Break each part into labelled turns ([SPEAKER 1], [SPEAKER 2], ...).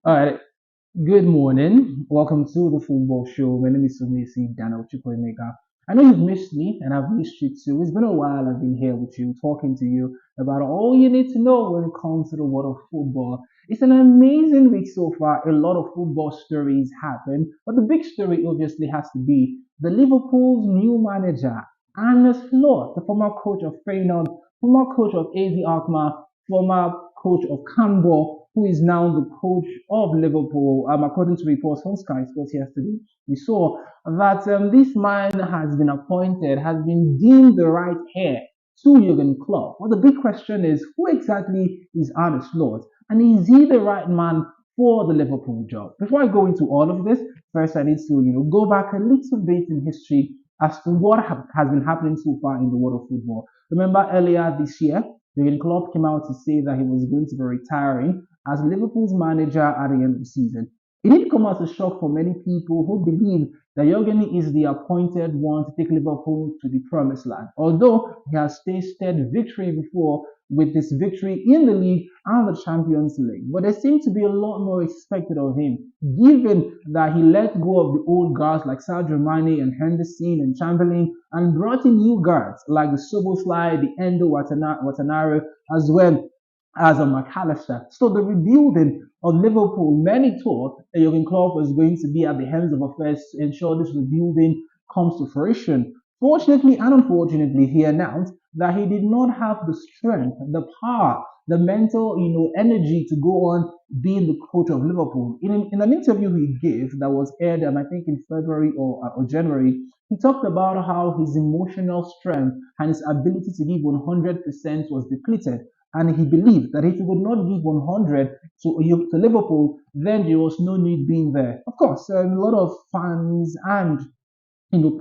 [SPEAKER 1] All right. Good morning. Welcome to the football show. My name is Sumisi Daniel Chukwemeka. I know you've missed me and I've missed you too. It's been a while I've been here with you, talking to you about all you need to know when it comes to the world of football. It's an amazing week so far. A lot of football stories happen, but the big story obviously has to be the Liverpool's new manager, Arne Slot, the former coach of Feyenoord, former coach of AZ Alkmaar, former coach of Canberra, who is now the coach of Liverpool. According to reports from Sky Sports yesterday, we saw that this man has been appointed, has been deemed the right heir to Jurgen Klopp. Well, the big question is, who exactly is Arne Slot, and is he the right man for the Liverpool job? Before I go into all of this, first I need to go back a little bit in history as to what has been happening so far in the world of football. Remember earlier this year, Jurgen Klopp came out to say that he was going to be retiring as Liverpool's manager at the end of the season. It did come as a shock for many people who believe that Jurgen is the appointed one to take Liverpool to the promised land. Although he has tasted victory before with this victory in the league and the Champions League. But there seemed to be a lot more expected of him, given that he let go of the old guards like Sadio Mane and Henderson and Chamberlain and brought in new guards like the Soboslai, the Endo Watanabe, as well as a McAllister. So the rebuilding of Liverpool, many thought that Jurgen Klopp was going to be at the helms of affairs to ensure this rebuilding comes to fruition. Fortunately and unfortunately, he announced that he did not have the strength, the power, the mental, energy to go on being the coach of Liverpool. In an interview he gave that was aired, I think, in February or January, he talked about how his emotional strength and his ability to give 100% was depleted. And he believed that if he would not give 100 to Liverpool, then there was no need being there. Of course, a lot of fans and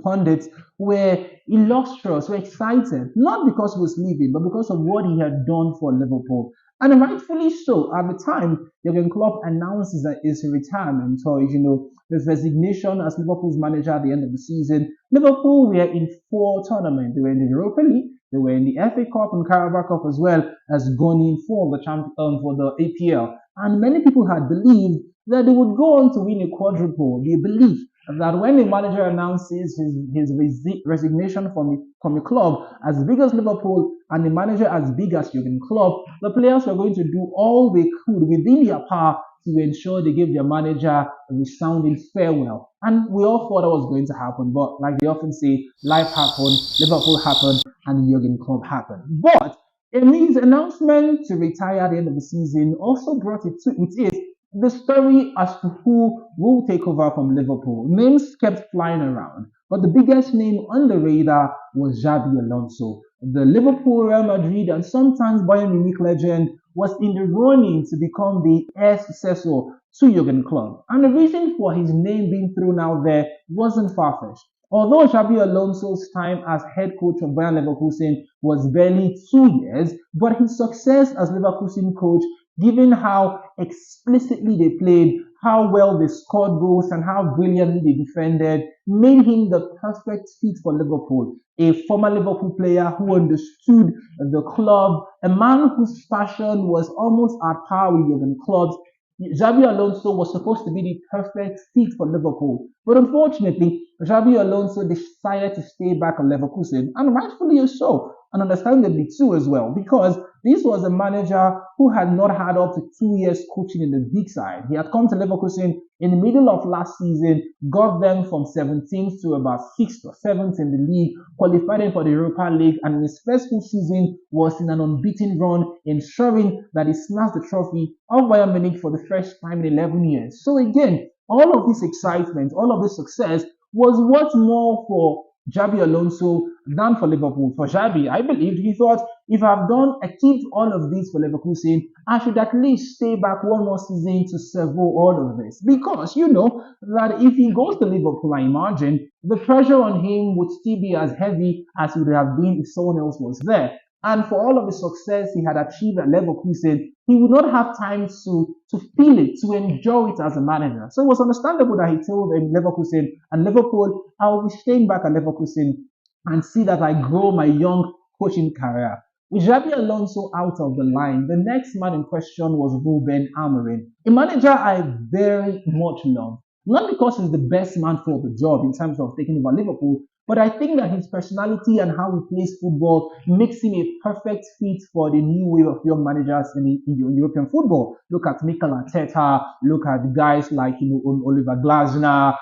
[SPEAKER 1] pundits were illustrious, were excited, not because he was leaving, but because of what he had done for Liverpool. And rightfully so. At the time, Jurgen Klopp announces that his retirement, or his resignation as Liverpool's manager at the end of the season. Liverpool were in four tournaments. They were in the Europa League, they were in the FA Cup and Carabao Cup, as well as gone in for the APL. And many people had believed that they would go on to win a quadruple. They believed that when a manager announces his resignation from a club as big as Liverpool and a manager as big as Jurgen Klopp, the players were going to do all they could within their power to ensure they gave their manager a resounding farewell. And we all thought that was going to happen, but like they often say, life happened, Liverpool happened, and Jurgen Klopp happened. But in his announcement to retire at the end of the season also brought with it the story as to who will take over from Liverpool. Names kept flying around, but the biggest name on the radar was Xabi Alonso. The Liverpool, Real Madrid, and sometimes Bayern Munich legend was in the running to become the heir successor to Jurgen Klopp. And the reason for his name being thrown out there wasn't far-fetched. Although Xabi Alonso's time as head coach of Bayern Leverkusen was barely 2 years, but his success as Leverkusen coach, given how explicitly they played, how well they scored goals, and how brilliantly they defended, made him the perfect fit for Liverpool. A former Liverpool player who understood the club, a man whose passion was almost at par with Jurgen Klopp's. Xabi Alonso was supposed to be the perfect fit for Liverpool. But unfortunately, Xabi Alonso decided to stay back on Leverkusen, and rightfully so, and understandably too as well, because this was a manager who had not had up to 2 years coaching in the big side. He had come to Leverkusen in the middle of last season, got them from 17th to about 6th or 7th in the league, qualified them for the Europa League, and in his first full season was in an unbeaten run, ensuring that he snatched the trophy of Bayern Munich for the first time in 11 years. So again, all of this excitement, all of this success was what more for Xabi Alonso than for Liverpool. For Xabi, I believed he thought, if I've achieved all of this for Leverkusen, I should at least stay back one more season to savour all of this. Because you know that if he goes to Liverpool, I imagine the pressure on him would still be as heavy as it would have been if someone else was there. And for all of the success he had achieved at Leverkusen, he would not have time to feel it, to enjoy it as a manager. So it was understandable that he told Leverkusen and Liverpool, I will be staying back at Leverkusen and see that I grow my young coaching career. With Xabi Alonso out of the line, the next man in question was Ruben Amorim, a manager I very much love. Not because he's the best man for the job in terms of taking over Liverpool, but I think that his personality and how he plays football makes him a perfect fit for the new wave of young managers in European football. Look at Mikel Arteta, look at guys like Oliver Glasner,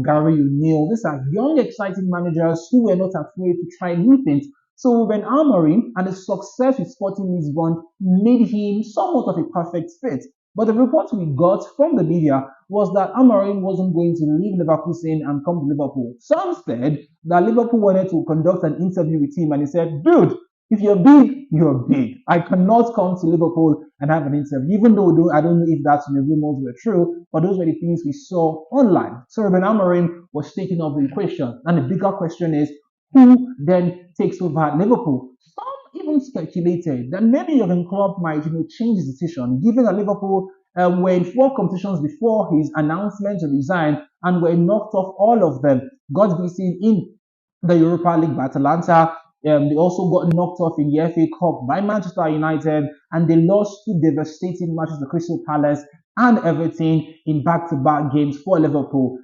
[SPEAKER 1] Gary O'Neill. These are young, exciting managers who were not afraid to try new things. So when Amorim and his success with Sporting Lisbon made him somewhat of a perfect fit. But the report we got from the media was that Amorim wasn't going to leave Leverkusen and come to Liverpool. Some said that Liverpool wanted to conduct an interview with him and he said, dude, if you're big, you're big. I cannot come to Liverpool and have an interview, even though I don't know if that's the rumors were true, but those were the things we saw online. So Ruben Amorim was taken off the equation. And the bigger question is, who then takes over at Liverpool? Some even speculated that maybe Jurgen Klopp might, change his decision, given that Liverpool were in four competitions before his announcement to resign and were knocked off all of them. God be seen in the Europa League by Atalanta. They also got knocked off in the FA Cup by Manchester United, and they lost two devastating matches to Crystal Palace and Everton in back-to-back games for Liverpool,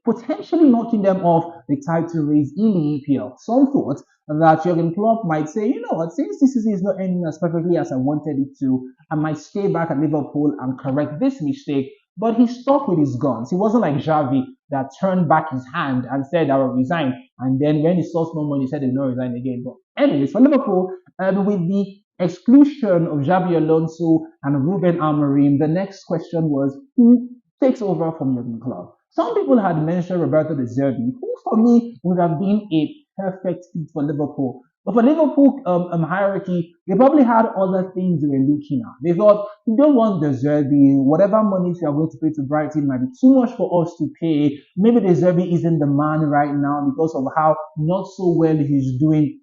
[SPEAKER 1] potentially knocking them off the title race in the EPL. Some thought that Jurgen Klopp might say, you know what, since this season is not ending as perfectly as I wanted it to, I might stay back at Liverpool and correct this mistake. But he stuck with his guns. He wasn't like Xavi that turned back his hand and said, I will resign. And then when he saw small money, he said he will not resign again. But anyways, for Liverpool, with the exclusion of Xabi Alonso and Ruben Amorim, the next question was, who takes over from Jurgen Klopp? Some people had mentioned Roberto De Zerbi, who for me would have been a perfect fit for Liverpool. But for Liverpool hierarchy, they probably had other things they were looking at. They thought, we don't want De Zerbi, whatever money we are going to pay to Brighton might be too much for us to pay. Maybe De Zerbi isn't the man right now because of how not so well he's doing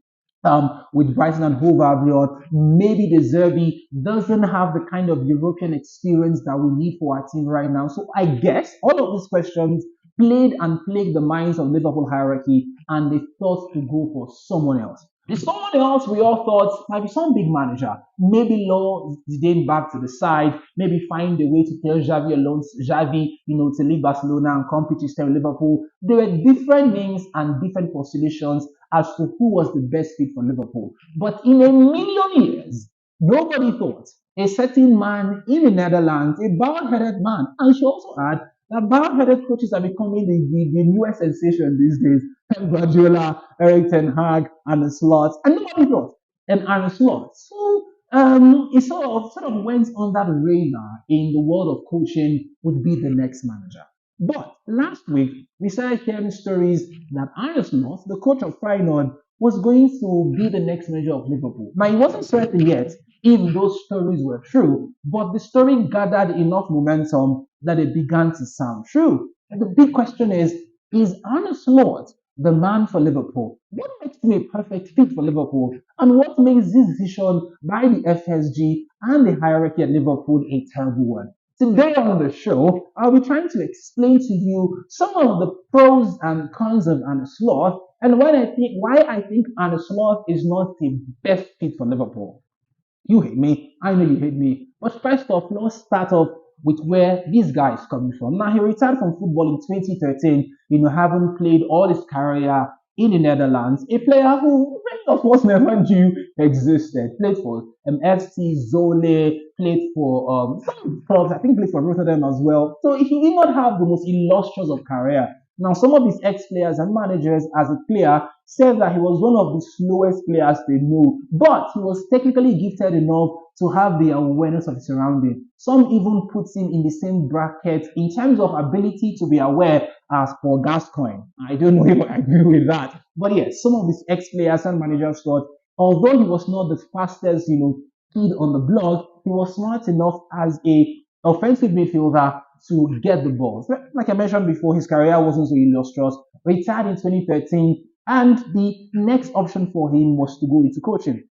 [SPEAKER 1] with Brighton and Hove Albion. Maybe De Zerbi doesn't have the kind of European experience that we need for our team right now. So I guess all of these questions played and plagued the minds of Liverpool hierarchy, and they thought to go for someone else. The someone else we all thought might be some big manager. Maybe Law Zidane back to the side. Maybe find a way to tell Xavi alone, Xavi, to leave Barcelona and come pitch instead of Liverpool. There were different names and different postulations as to who was the best fit for Liverpool. But in a million years, nobody thought a certain man in the Netherlands, a bald-headed man, and she also had that bald-headed coaches are becoming the newest sensation these days. Pep Guardiola, Eric Ten Hag, Arne Slot, and nobody thought. And Arne Slot. So it sort of went on that radar in the world of coaching would be the next manager. But last week we started hearing stories that Arne Slot, the coach of Feyenoord, was going to be the next manager of Liverpool. Now, it wasn't certain yet if those stories were true, but the story gathered enough momentum that it began to sound true. And the big question is Arne Slot the man for Liverpool? What makes him a perfect fit for Liverpool? And what makes this decision by the FSG and the hierarchy at Liverpool a terrible one? Today on the show, I'll be trying to explain to you some of the pros and cons of Arne Slot and why I think Arne Slot is not the best fit for Liverpool. You hate me, I know you hate me. But first off, let's start off with where this guy is coming from. Now, he retired from football in 2013, having played all his career in the Netherlands. A player who many of us never knew existed. Played for FC Zole, played for some clubs, I think played for Rotterdam as well. So he did not have the most illustrious of career. Now, some of his ex-players and managers as a player said that he was one of the slowest players they knew, but he was technically gifted enough to have the awareness of his surrounding. Some even put him in the same bracket in terms of ability to be aware as Paul Gascoigne. I don't know if I agree with that. But yes, some of his ex-players and managers thought, although he was not the fastest, kid on the block, he was smart enough as a offensive midfielder to get the ball. So, like I mentioned before, his career wasn't so illustrious. Retired in 2013, and the next option for him was to go into coaching.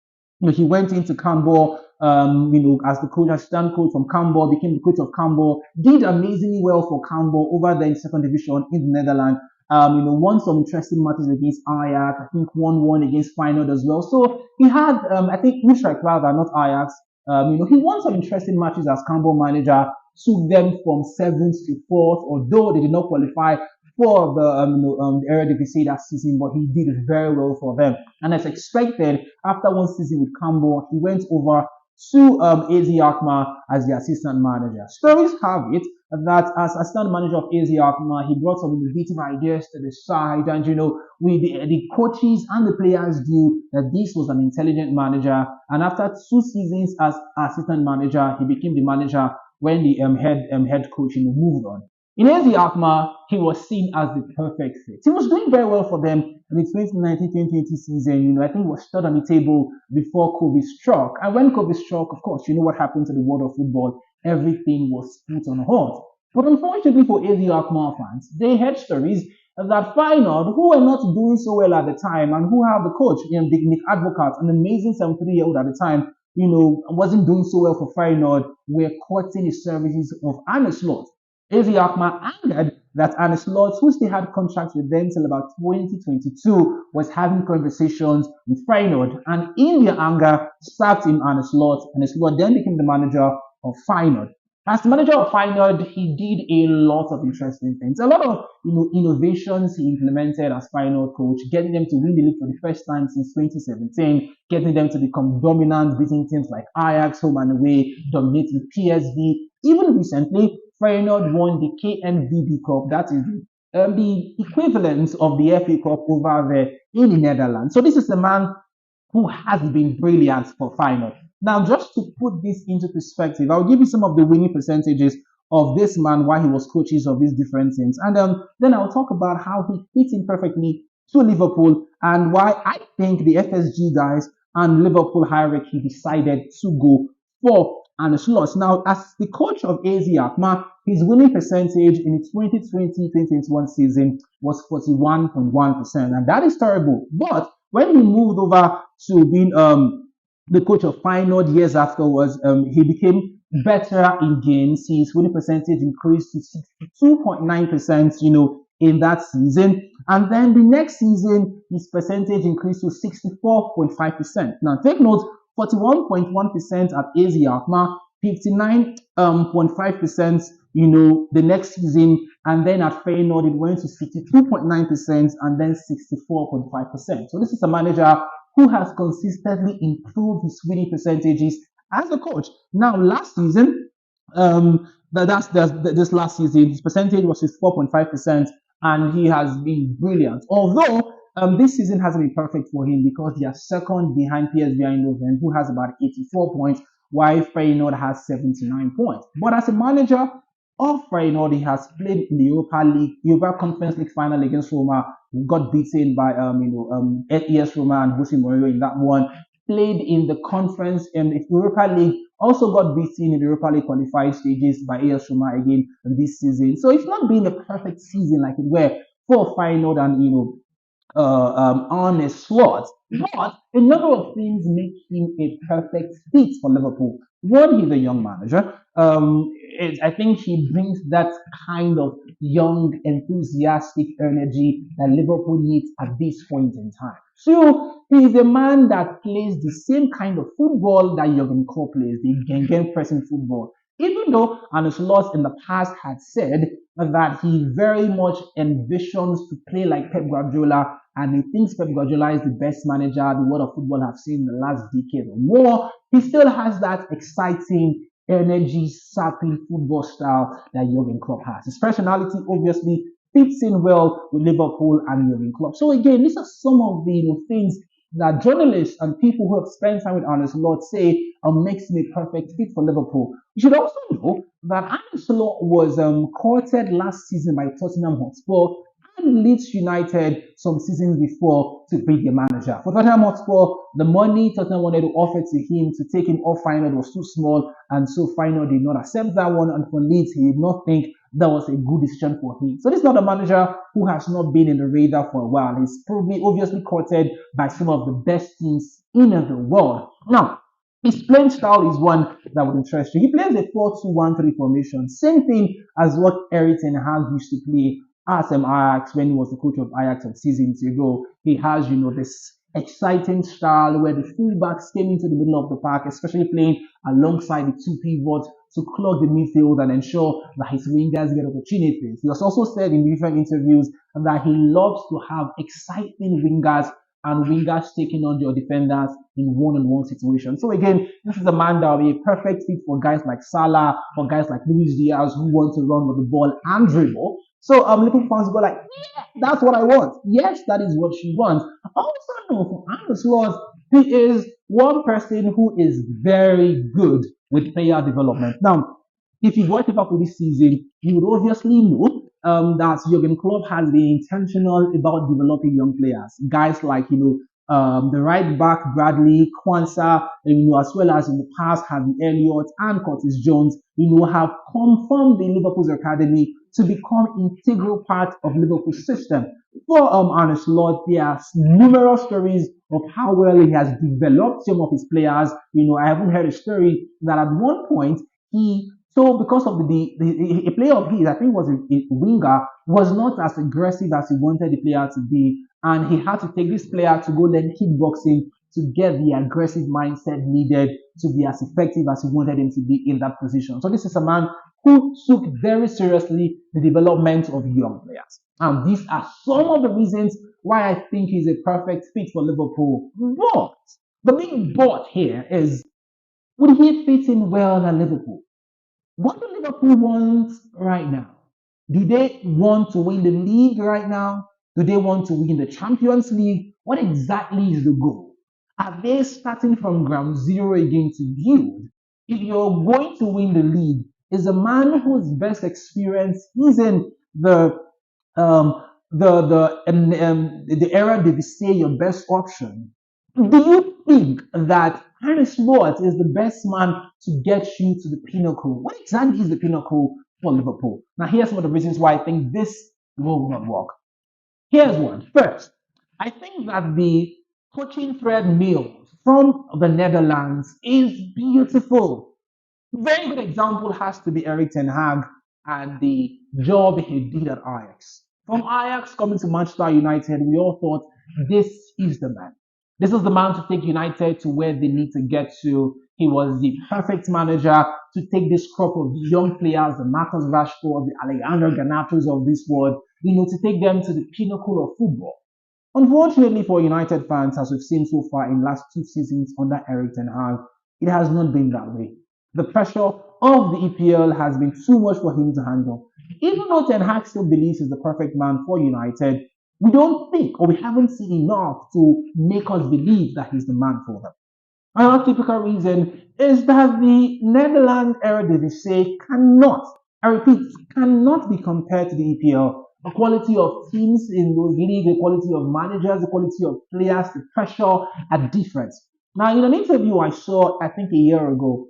[SPEAKER 1] He went into Campbell, as the coach, assistant coach from Campbell, became the coach of Campbell, did amazingly well for Campbell over there in second division in the Netherlands. Won some interesting matches against Ajax. I think won one against Feyenoord as well. So he had, I think, Utrecht rather, not Ajax. He won some interesting matches as Campbell manager, took them from seventh to fourth, although they did not qualify for the Eredivisie that season, but he did very well for them. And as expected, after one season with Campbell, he went over to AZ Alkmaar as the assistant manager. Stories have it that as assistant manager of AZ Alkmaar, he brought some innovative ideas to the side, and with the coaches and the players knew that this was an intelligent manager. And after 2 seasons as assistant manager, he became the manager when the head coach moved on. In AZ Alkmaar, he was seen as the perfect fit. He was doing very well for them in the 2019-2020 season. I think he was third on the table before COVID struck. And when COVID struck, of course, you know what happened to the world of football. Everything was put on hold. But unfortunately for AZ Alkmaar fans, they heard stories that Feyenoord, who were not doing so well at the time, and who have the coach, Nick Advocat, an amazing 73-year-old at the time, wasn't doing so well for Feyenoord, were courting the services of Arne Slot. AZ Alkmaar angered that Arne Slot, who still had contracts with them till about 2022, was having conversations with Feyenoord, and in their anger, sacked him Arne Slot, and Slot then became the manager of Feyenoord. As the manager of Feyenoord, he did a lot of interesting things. A lot of innovations he implemented as Feyenoord coach, getting them to win the league for the first time since 2017, getting them to become dominant, beating teams like Ajax home and away, dominating PSV. Even recently, Feyenoord won the KNVB Cup, that is the equivalent of the FA Cup over there in the Netherlands. So this is the man who has been brilliant for Feyenoord. Now, just to put this into perspective, I'll give you some of the winning percentages of this man while he was coaches of these different teams. And then I'll talk about how he fits in perfectly to Liverpool and why I think the FSG guys and Liverpool hierarchy decided to go for Arne Slot. Now, as the coach of AZ Alkmaar, his winning percentage in the 2020-2021 season was 41.1%. And that is terrible. But when he moved over to being the coach of Feyenoord years afterwards, he became better in games. His winning percentage increased to 62.9%, in that season. And then the next season, his percentage increased to 64.5%. Now, take note, 41.1% at AZ Alkmaar, 59.5%, the next season. And then at Feyenoord, it went to 62.9% and then 64.5%. So this is a manager who has consistently improved his winning percentages as a coach. Now, last season, this last season, his percentage was 4.5%, and he has been brilliant. Although this season hasn't been perfect for him because they are second behind PSV Eindhoven, who has about 84 points, while Feyenoord has 79 points. But as a manager of Feyenoord, he has played in the Europa Conference League final against Roma. He got beaten by AS Roma and Jose Mourinho in that one. Played in the conference and the Europa League, also got beaten in the Europa League qualified stages by AS Roma again this season. So it's not been a perfect season like it were for Feyenoord and Arne Slot. But a number of things make him a perfect fit for Liverpool. One, he's a young manager. I think he brings that kind of young, enthusiastic energy that Liverpool needs at this point in time. Two, he's a man that plays the same kind of football that Jurgen Klopp plays, the Gengen pressing football. Even though Arne Slot in the past had said that he very much envisions to play like Pep Guardiola, and he thinks Pep Guardiola is the best manager the world of football have seen in the last decade or more, he still has that exciting, energy-sapping football style that Jurgen Klopp has. His personality obviously fits in well with Liverpool and Jurgen Klopp. So again, these are some of the things that journalists and people who have spent time with Arne Slot say makes him a perfect fit for Liverpool. You should also know that Arne Slot was courted last season by Tottenham Hotspur and Leeds United some seasons before to be the manager. For Tottenham Hotspur, the money Tottenham wanted to offer to him to take him off Feyenoord was too small, and so Feyenoord did not accept that one, and for Leeds, he did not think that was a good decision for him. So this is not a manager who has not been in the radar for a while. He's probably obviously courted by some of the best teams in the world. Now, his playing style is one that would interest you. He plays a 4-2-1-3 formation, same thing as what Eric Ten Hag used to play at Ajax when he was the coach of Ajax some seasons ago. He has, this exciting style where the fullbacks came into the middle of the park, especially playing alongside the two pivots to clog the midfield and ensure that his wingers get opportunities. He has also said in different interviews that he loves to have exciting wingers and wingers taking on your defenders in one-on-one situations. So again, this is a man that will be a perfect fit for guys like Salah, for guys like Luis Diaz who want to run with the ball and dribble. So Liverpool fans go like, yeah, that's what I want. Yes, that is what she wants. I also know for Arne Slot, he is one person who is very good with player development. Now, if you watch Liverpool this season, you would obviously know that Jurgen Klopp has been intentional about developing young players. Guys like, the right back Bradley, Kwanzaa, as well as in the past, Harvey Elliott and Curtis Jones, have come from the Liverpool's academy to become integral part of Liverpool's system. For Arne Slot, there are numerous stories of how well he has developed some of his players. I haven't heard a story that at one point because of a player of his, I think was a winger, was not as aggressive as he wanted the player to be, and he had to take this player to go learn kickboxing to get the aggressive mindset needed to be as effective as he wanted him to be in that position. So this is a man who took very seriously the development of young players. And these are some of the reasons why I think he's a perfect fit for Liverpool. But the big but here is, would he fit in well at Liverpool? What do Liverpool want right now? Do they want to win the league right now? Do they want to win the Champions League? What exactly is the goal? Are they starting from ground zero again to build? If you're going to win the league, is a man whose best experience is in the era they say your best option. Do you think that Arne Slot is the best man to get you to the pinnacle? What exactly is the pinnacle for Liverpool? Now, here's some of the reasons why I think this will not work. Here's one. First, I think that the coaching thread meal from the Netherlands is beautiful. Very good example has to be Erik ten Hag and the job he did at Ajax. From Ajax coming to Manchester United, we all thought this is the man. This is the man to take United to where they need to get to. He was the perfect manager to take this crop of young players, the Marcus Rashford, the Alejandro Garnacho's of this world, to take them to the pinnacle of football. Unfortunately for United fans, as we've seen so far in last two seasons under Erik ten Hag, it has not been that way. The pressure of the EPL has been too much for him to handle. Even though Ten Hag still believes he's the perfect man for United, we don't think or we haven't seen enough to make us believe that he's the man for them. Another typical reason is that the Netherlands Eredivisie cannot, I repeat, cannot be compared to the EPL. The quality of teams in those leagues, the quality of managers, the quality of players, the pressure are different. Now, in an interview I saw, I think a year ago,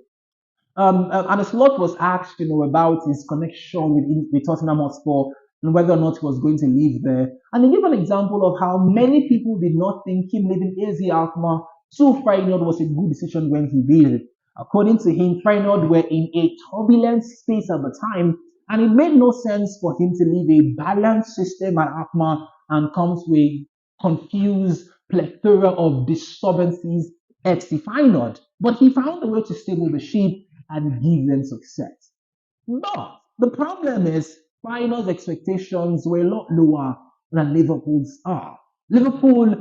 [SPEAKER 1] Arne Slot was asked, about his connection with Tottenham Hotspur and whether or not he was going to live there. And he gave an example of how many people did not think him leaving AZ Alkmaar to Feyenoord was a good decision when he did it. According to him, Feyenoord were in a turbulent space at the time, and it made no sense for him to leave a balanced system at Alkmaar and come to a confused plethora of disturbances at Feyenoord. But he found a way to stay with the ship and give them success. But the problem is Feyenoord's expectations were a lot lower than Liverpool's are. Liverpool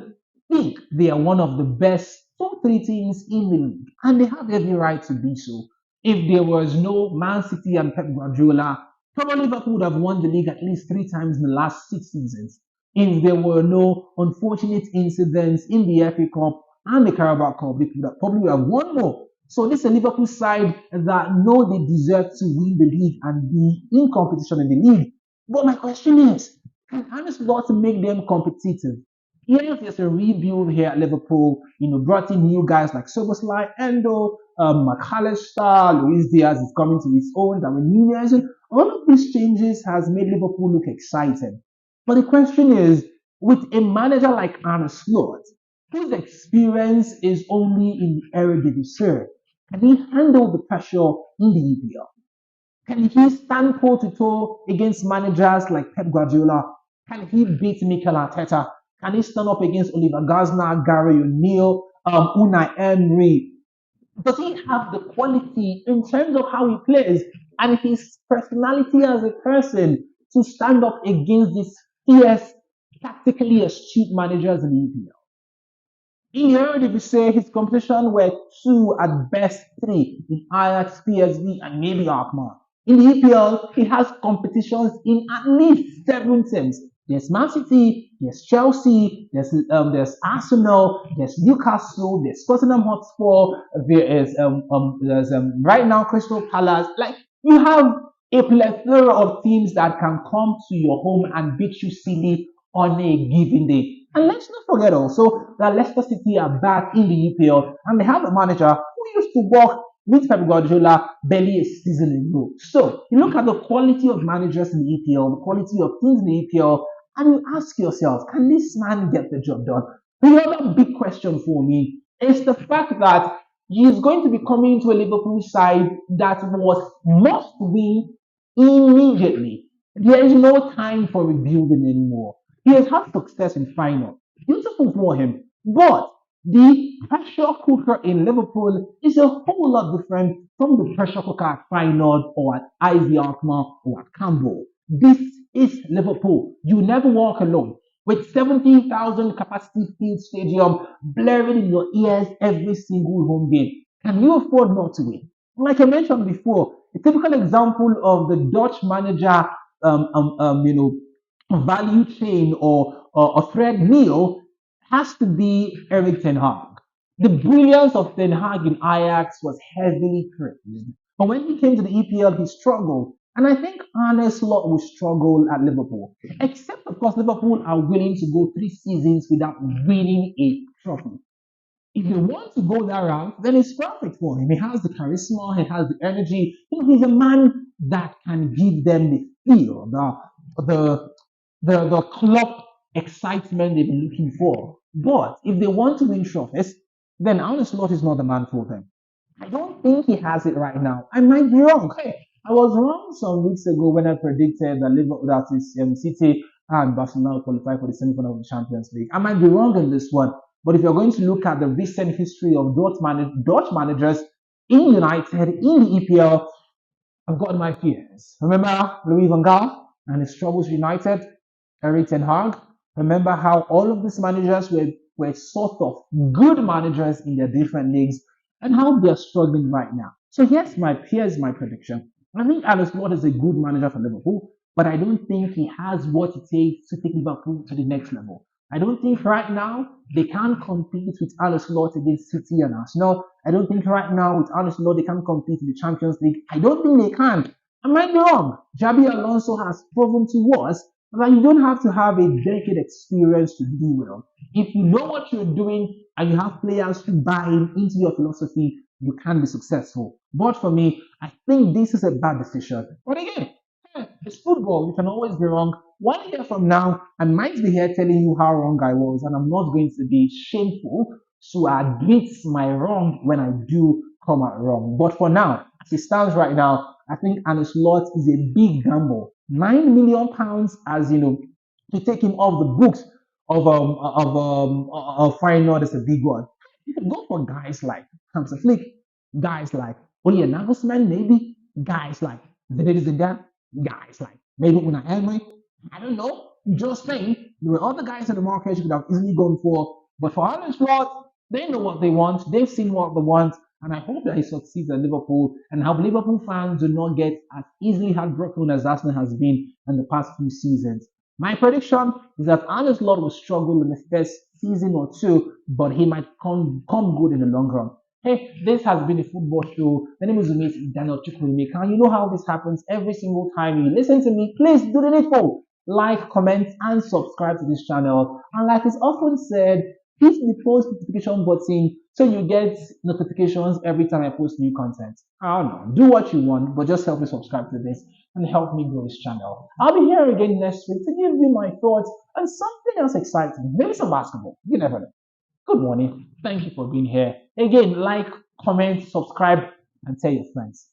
[SPEAKER 1] think they are one of the best top three teams in the league, and they have every right to be so. If there was no Man City and Pep Guardiola, probably Liverpool would have won the league at least three times in the last 6 seasons. If there were no unfortunate incidents in the FA Cup and the Carabao Cup, they probably would have won more. So this is a Liverpool side that know they deserve to win the league and be in competition in the league. But my question is, can Arne Slot make them competitive? Yes, there's a rebuild here at Liverpool. Brought in new guys like Soboslai, Endo, McAllister, Luis Diaz is coming to his own, Darwin Nunez. And all of these changes has made Liverpool look exciting. But the question is, with a manager like Arne Slot, whose experience is only in the Eredivisie, can he handle the pressure in the EPL? Can he stand toe to toe against managers like Pep Guardiola? Can he beat Mikel Arteta? Can he stand up against Oliver Glasner, Gary O'Neill, Unai Emery? Does he have the quality in terms of how he plays and his personality as a person to stand up against these fierce, tactically astute managers in the EPL? He heard if you say his competition were two, at best three, in Ajax, PSV, and maybe Alkmaar. In the EPL, he has competitions in at least seven teams. There's Man City, there's Chelsea, there's Arsenal, there's Newcastle, there's Tottenham Hotspur, there's right now Crystal Palace. Like, you have a plethora of teams that can come to your home and beat you silly on a given day. And let's not forget also that Leicester City are back in the EPL and they have a manager who used to work with Pep Guardiola barely a season ago. So you look at the quality of managers in the EPL, the quality of teams in the EPL, and you ask yourself, can this man get the job done? The other big question for me is the fact that he is going to be coming to a Liverpool side that was must win immediately. There is no time for rebuilding anymore. He has had success in final. Beautiful for him. But the pressure cooker in Liverpool is a whole lot different from the pressure cooker at Feyenoord or at Ivy Alkmaar or at Campbell. This is Liverpool. You never walk alone. With 17,000 capacity field stadium blaring in your ears every single home game. Can you afford not to win? Like I mentioned before, a typical example of the Dutch manager, um, um, um, you know, value chain or thread meal has to be Eric Ten Hag. The brilliance of Ten Hag in Ajax was heavily praised. But when he came to the EPL, he struggled. And I think Arne Slot will struggle at Liverpool. Except, of course, Liverpool are willing to go 3 seasons without winning a trophy. If you want to go that route, then it's perfect for him. He has the charisma, he has the energy. He's a man that can give them the feel, the the club excitement they've been looking for. But if they want to win trophies, then Arne Slot is not the man for them. I don't think he has it right now. I might be wrong. Hey, I was wrong some weeks ago when I predicted that Liverpool, that is City and Barcelona will qualify for the semi-final of the Champions League. I might be wrong in this one, but if you're going to look at the recent history of Dutch managers in United in the EPL, I've got my fears. Remember Louis van Gaal and his troubles with United, Eric Ten Hag. Remember how all of these managers were sort of good managers in their different leagues and how they're struggling right now. So here's my prediction. I think Alice Watt is a good manager for Liverpool, but I don't think he has what it takes to take Liverpool to the next level. I don't think right now they can compete with Alice Lot against City and Arsenal. I don't think right now with Arne Slot they can compete in the Champions League. I don't think they can. I might be wrong. Jabi Alonso has proven to us that you don't have to have a decade experience to do well. If you know what you're doing and you have players who buy into your philosophy, you can be successful. But for me, I think this is a bad decision. But again, it's football. You can always be wrong. 1 year from now, I might be here telling you how wrong I was, and I'm not going to be shameful to admit my wrong when I do come out wrong. But for now, as it stands right now, I think Arne Slot is a big gamble. £9 million, as you know, to take him off the books of Feyenoord is a big one. You can go for guys like Hamza Flick, guys like Oli Nagelsmann, maybe guys like Zinedine Zidane, guys like maybe Unai Emery. I don't know. Just saying, there were other guys in the market you could have easily gone for, but for Arne Slot, they know what they want. They've seen what they want, and I hope that he succeeds at Liverpool and how Liverpool fans do not get as easily heartbroken as Arsenal has been in the past few seasons. My prediction is that Arne Slot will struggle in the first season or two, but he might come good in the long run. Hey, this has been a football show. My name is Umis Daniel Chukwuemeka. You know how this happens every single time you listen to me. Please do the needful. Like, comment, and subscribe to this channel. And like is often said, hit the post notification button so you get notifications every time I post new content. I don't know. Do what you want, but just help me subscribe to this and help me grow this channel. I'll be here again next week to give you my thoughts on something else exciting. Maybe some basketball. You never know. Good morning. Thank you for being here. Again, like, comment, subscribe, and tell your friends.